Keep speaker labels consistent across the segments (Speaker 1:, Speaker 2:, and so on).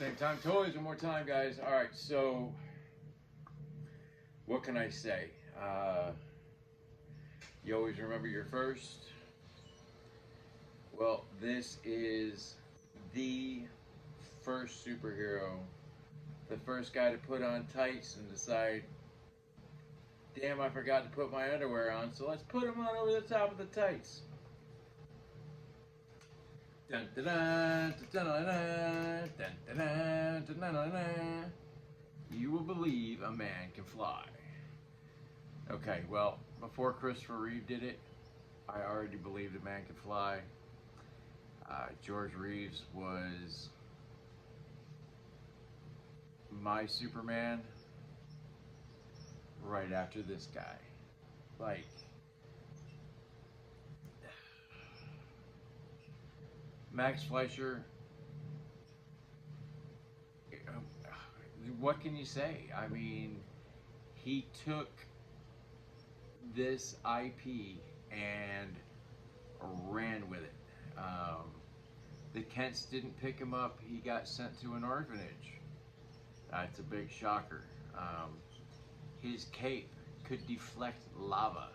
Speaker 1: Same time, toys one more time, guys. All right, so what can I say? You always remember your first. Well, this is the first superhero, the first guy to put on tights and decide, damn, I forgot to put my underwear on, so let's put them on over the top of the tights. Dun, dun, dun, dun, dun, dun, dun, dun, dun, dun, dun. You will believe a man can fly. Okay, well, before Christopher Reeve did it, I already believed a man could fly. George Reeves was my Superman right after this guy. Like, Max Fleischer, what can you say? I mean, he took this IP and ran with it. The Kents didn't pick him up. He got sent to an orphanage. That's a big shocker. His cape could deflect lava.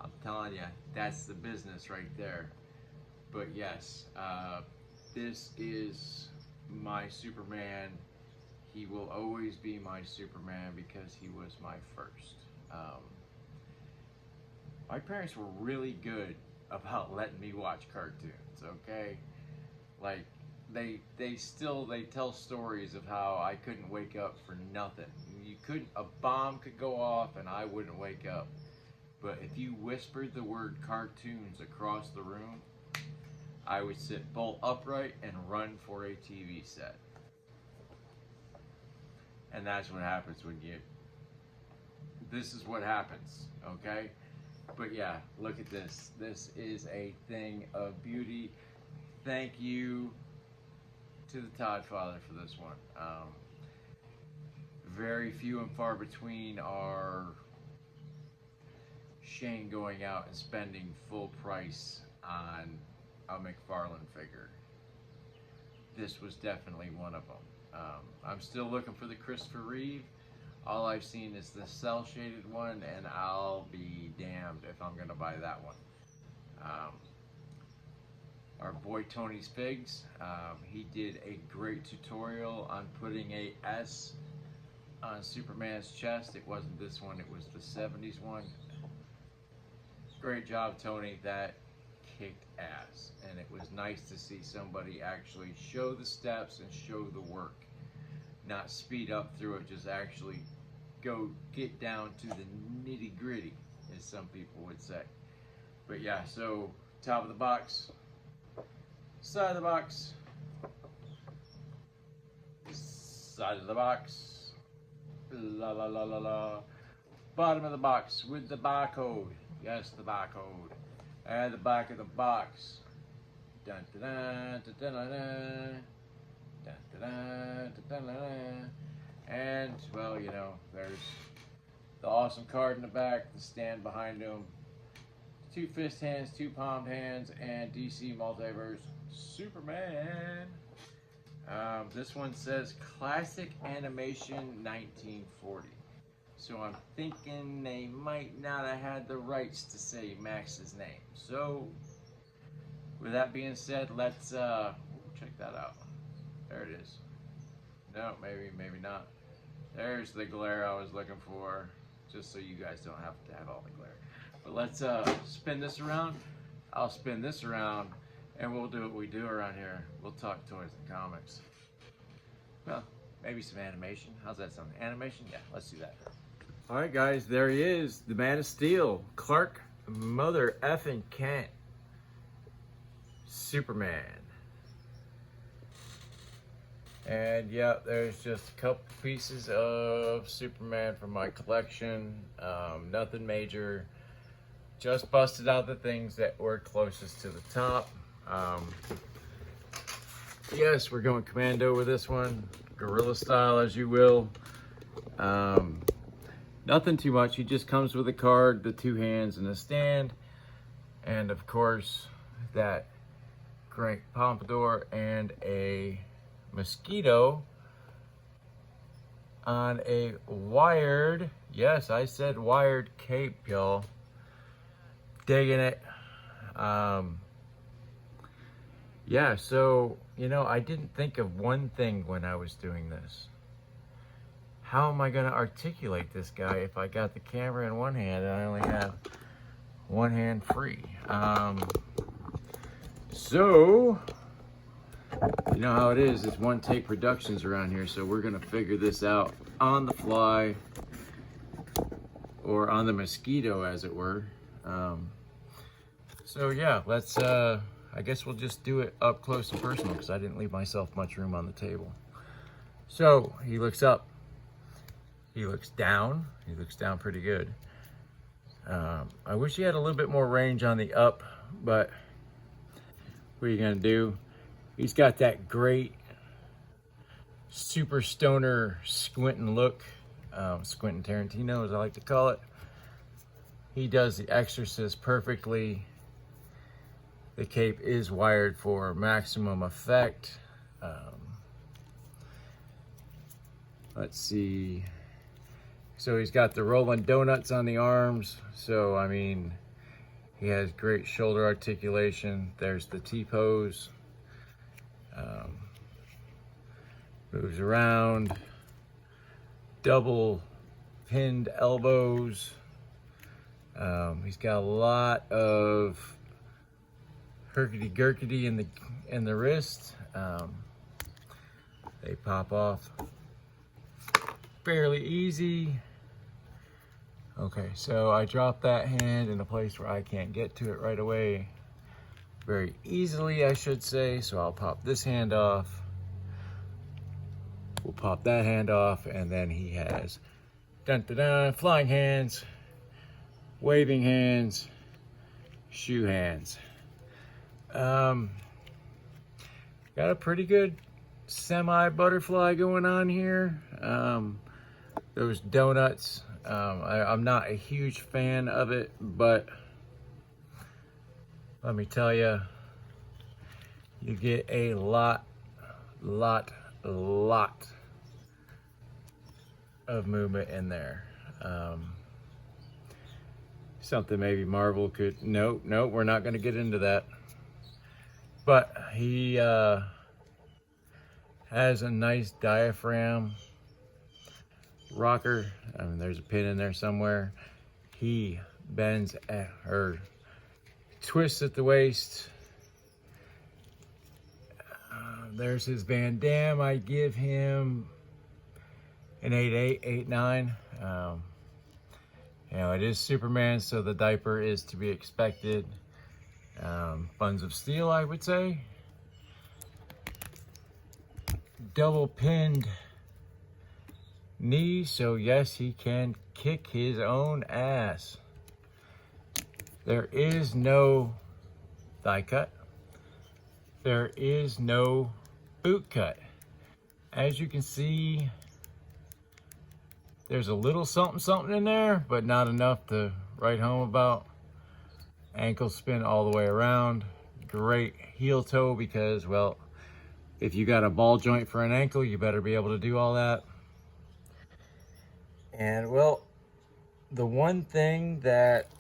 Speaker 1: I'm telling you, that's the business right there. But yes, this is my Superman. He will always be my Superman because he was my first. My parents were really good about letting me watch cartoons, okay? Like, they tell stories of how I couldn't wake up for nothing. A bomb could go off and I wouldn't wake up. But if you whispered the word cartoons across the room, I would sit bolt upright and run for a TV set. And that's what happens when this is what happens, okay? But yeah, look at this. This is a thing of beauty. Thank you to the Todd father for this one. Very few and far between are Shane going out and spending full price on a McFarlane figure. This was definitely one of them. I'm still looking for the Christopher Reeve. All I've seen is the cell shaded one, and I'll be damned if I'm gonna buy that one. Our boy Tony's Figs, he did a great tutorial on putting a S on Superman's chest. It wasn't this one, it was the 70s one. Great job, Tony. That kicked ass, and it was nice to see somebody actually show the steps and show the work, not speed up through it, just actually go get down to the nitty gritty, as some people would say. But yeah, so top of the box, side of the box, side of the box, la la la la la, bottom of the box with the barcode. Yes, the barcode. And the back of the box. Dun, dun, dun, dun, dun, dun, dun, dun, dun, dun, dun, dun. And, well, you know, there's the awesome card in the back, the stand behind him, 2 fist hands, 2 palmed hands, and DC Multiverse Superman. This one says Classic Animation 1940. So I'm thinking they might not have had the rights to say Max's name. So, with that being said, let's check that out. There it is. No, maybe not. There's the glare I was looking for, just so you guys don't have to have all the glare. But let's spin this around. I'll spin this around, and we'll do what we do around here. We'll talk toys and comics. Well, maybe some animation. How's that sound? Animation? Yeah, let's do that. All right, guys, there he is, the Man of Steel, Clark Mother effing Kent, Superman. And yeah, there's just a couple pieces of Superman from my collection. Nothing major. Just busted out the things that were closest to the top. Yes, we're going commando with this one, gorilla style, as you will. Nothing too much. He just comes with a card, the 2 hands, and a stand, and of course that great pompadour and a mosquito on a wired, yes, I said wired cape, y'all. Digging it. Yeah, so, you know, I didn't think of one thing when I was doing this. How am I going to articulate this guy if I got the camera in one hand and I only have one hand free? So, you know how it is, it's one take productions around here, so we're going to figure this out on the fly, or on the mosquito, as it were. So yeah, let's, I guess we'll just do it up close and personal, because I didn't leave myself much room on the table. So, he looks up. He looks down. He looks down pretty good. I wish he had a little bit more range on the up, but what are you gonna do? He's got that great super stoner squinting look, squinting Tarantino, as I like to call it. He does The Exorcist perfectly. The cape is wired for maximum effect. Let's see. So he's got the rolling donuts on the arms. So, I mean, he has great shoulder articulation. There's the T-pose. Moves around. Double pinned elbows. He's got a lot of herkety-gurkety in the wrist. They pop off fairly easy. Okay, so I dropped that hand in a place where I can't get to it right away. Very easily, I should say. So I'll pop this hand off. We'll pop that hand off, and then he has dun-dun-dun, flying hands, waving hands, shoe hands. Got a pretty good semi-butterfly going on here. Those donuts, I'm not a huge fan of it, but let me tell you, you get a lot of movement in there. Something maybe Marvel could, no, we're not going to get into that. But he has a nice diaphragm rocker. I mean, there's a pin in there somewhere. He bends or twists at the waist. There's his Van Damme. I give him an 8.8, 8.9. You know, it is Superman, so the diaper is to be expected. Buns of steel, I would say. Double pinned knee, so yes, he can kick his own ass. There is no thigh cut. There is no boot cut. As you can see, there's a little something in there, but not enough to write home about. Ankle spin all the way around. Great heel toe, because, well, if you got a ball joint for an ankle, you better be able to do all that. And, well, the one thing that,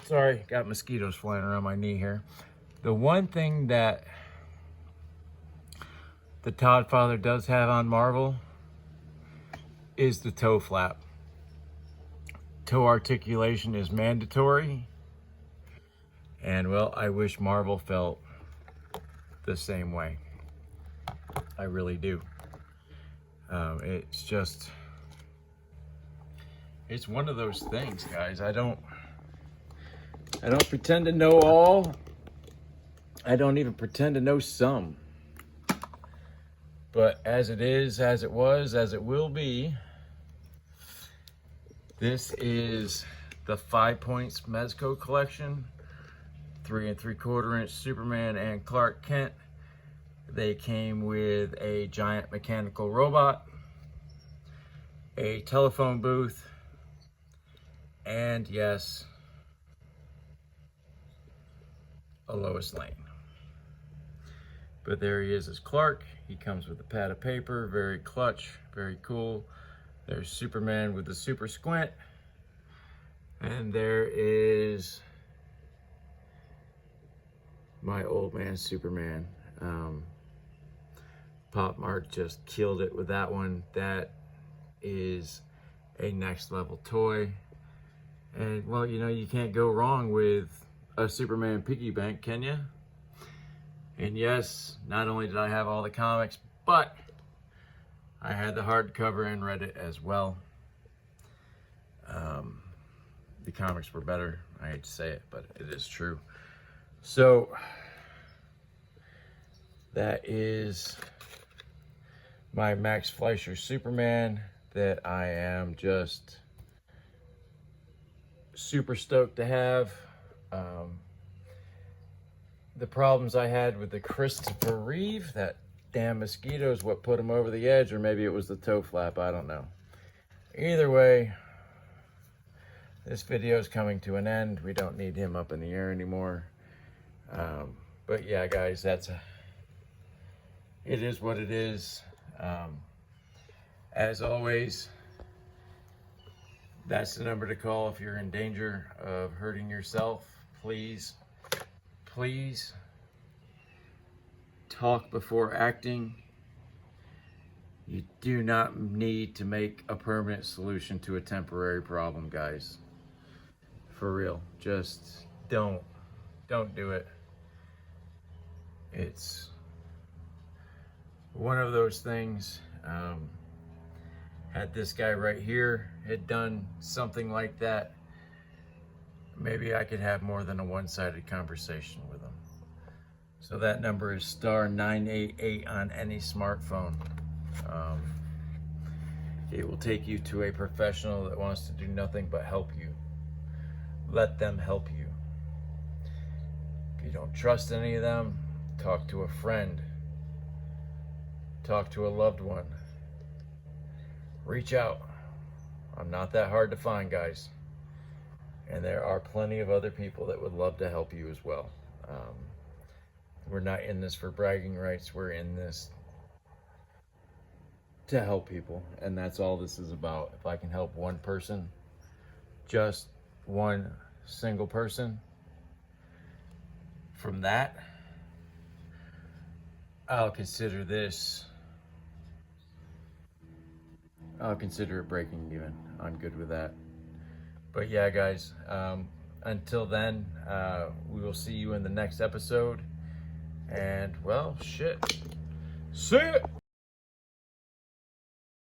Speaker 1: sorry, got mosquitoes flying around my knee here. The one thing that the Todd Father does have on Marvel is the toe flap. Toe articulation is mandatory. And, well, I wish Marvel felt the same way. I really do. It's just, it's one of those things, guys. I don't pretend to know all. I don't even pretend to know some. But as it is, as it was, as it will be, this is the 5 Points Mezco collection. 3 3/4 inch Superman and Clark Kent. They came with a giant mechanical robot, a telephone booth, and yes, a Lois Lane. But there he is as Clark. He comes with a pad of paper, very clutch, very cool. There's Superman with the super squint. And there is my old man Superman. Pop Mart just killed it with that one. That is a next level toy. And well, you know, you can't go wrong with a Superman piggy bank, can you? And yes, not only did I have all the comics, but I had the hardcover and read it as well. The comics were better. I hate to say it, but it is true. So that is my Max Fleischer Superman that I am just super stoked to have. The problems I had with the Christopher Reeve, that damn mosquito is what put him over the edge, or maybe it was the toe flap, I don't know. Either way, this video is coming to an end. We don't need him up in the air anymore. But yeah, guys, it is what it is. As always, that's the number to call if you're in danger of hurting yourself. Please talk before acting. You do not need to make a permanent solution to a temporary problem, guys. For real, just don't do it. It's one of those things. Had this guy right here had done something like that, maybe I could have more than a one-sided conversation with him. So that number is *988 on any smartphone. It will take you to a professional that wants to do nothing but help you. Let them help you. If you don't trust any of them, talk to a friend. Talk to a loved one. Reach out. I'm not that hard to find, guys. And there are plenty of other people that would love to help you as well. We're not in this for bragging rights. We're in this to help people. And that's all this is about. If I can help one person, just one single person, from that, I'll consider it breaking even. I'm good with that. But yeah, guys, until then, we will see you in the next episode. And well, shit. See it!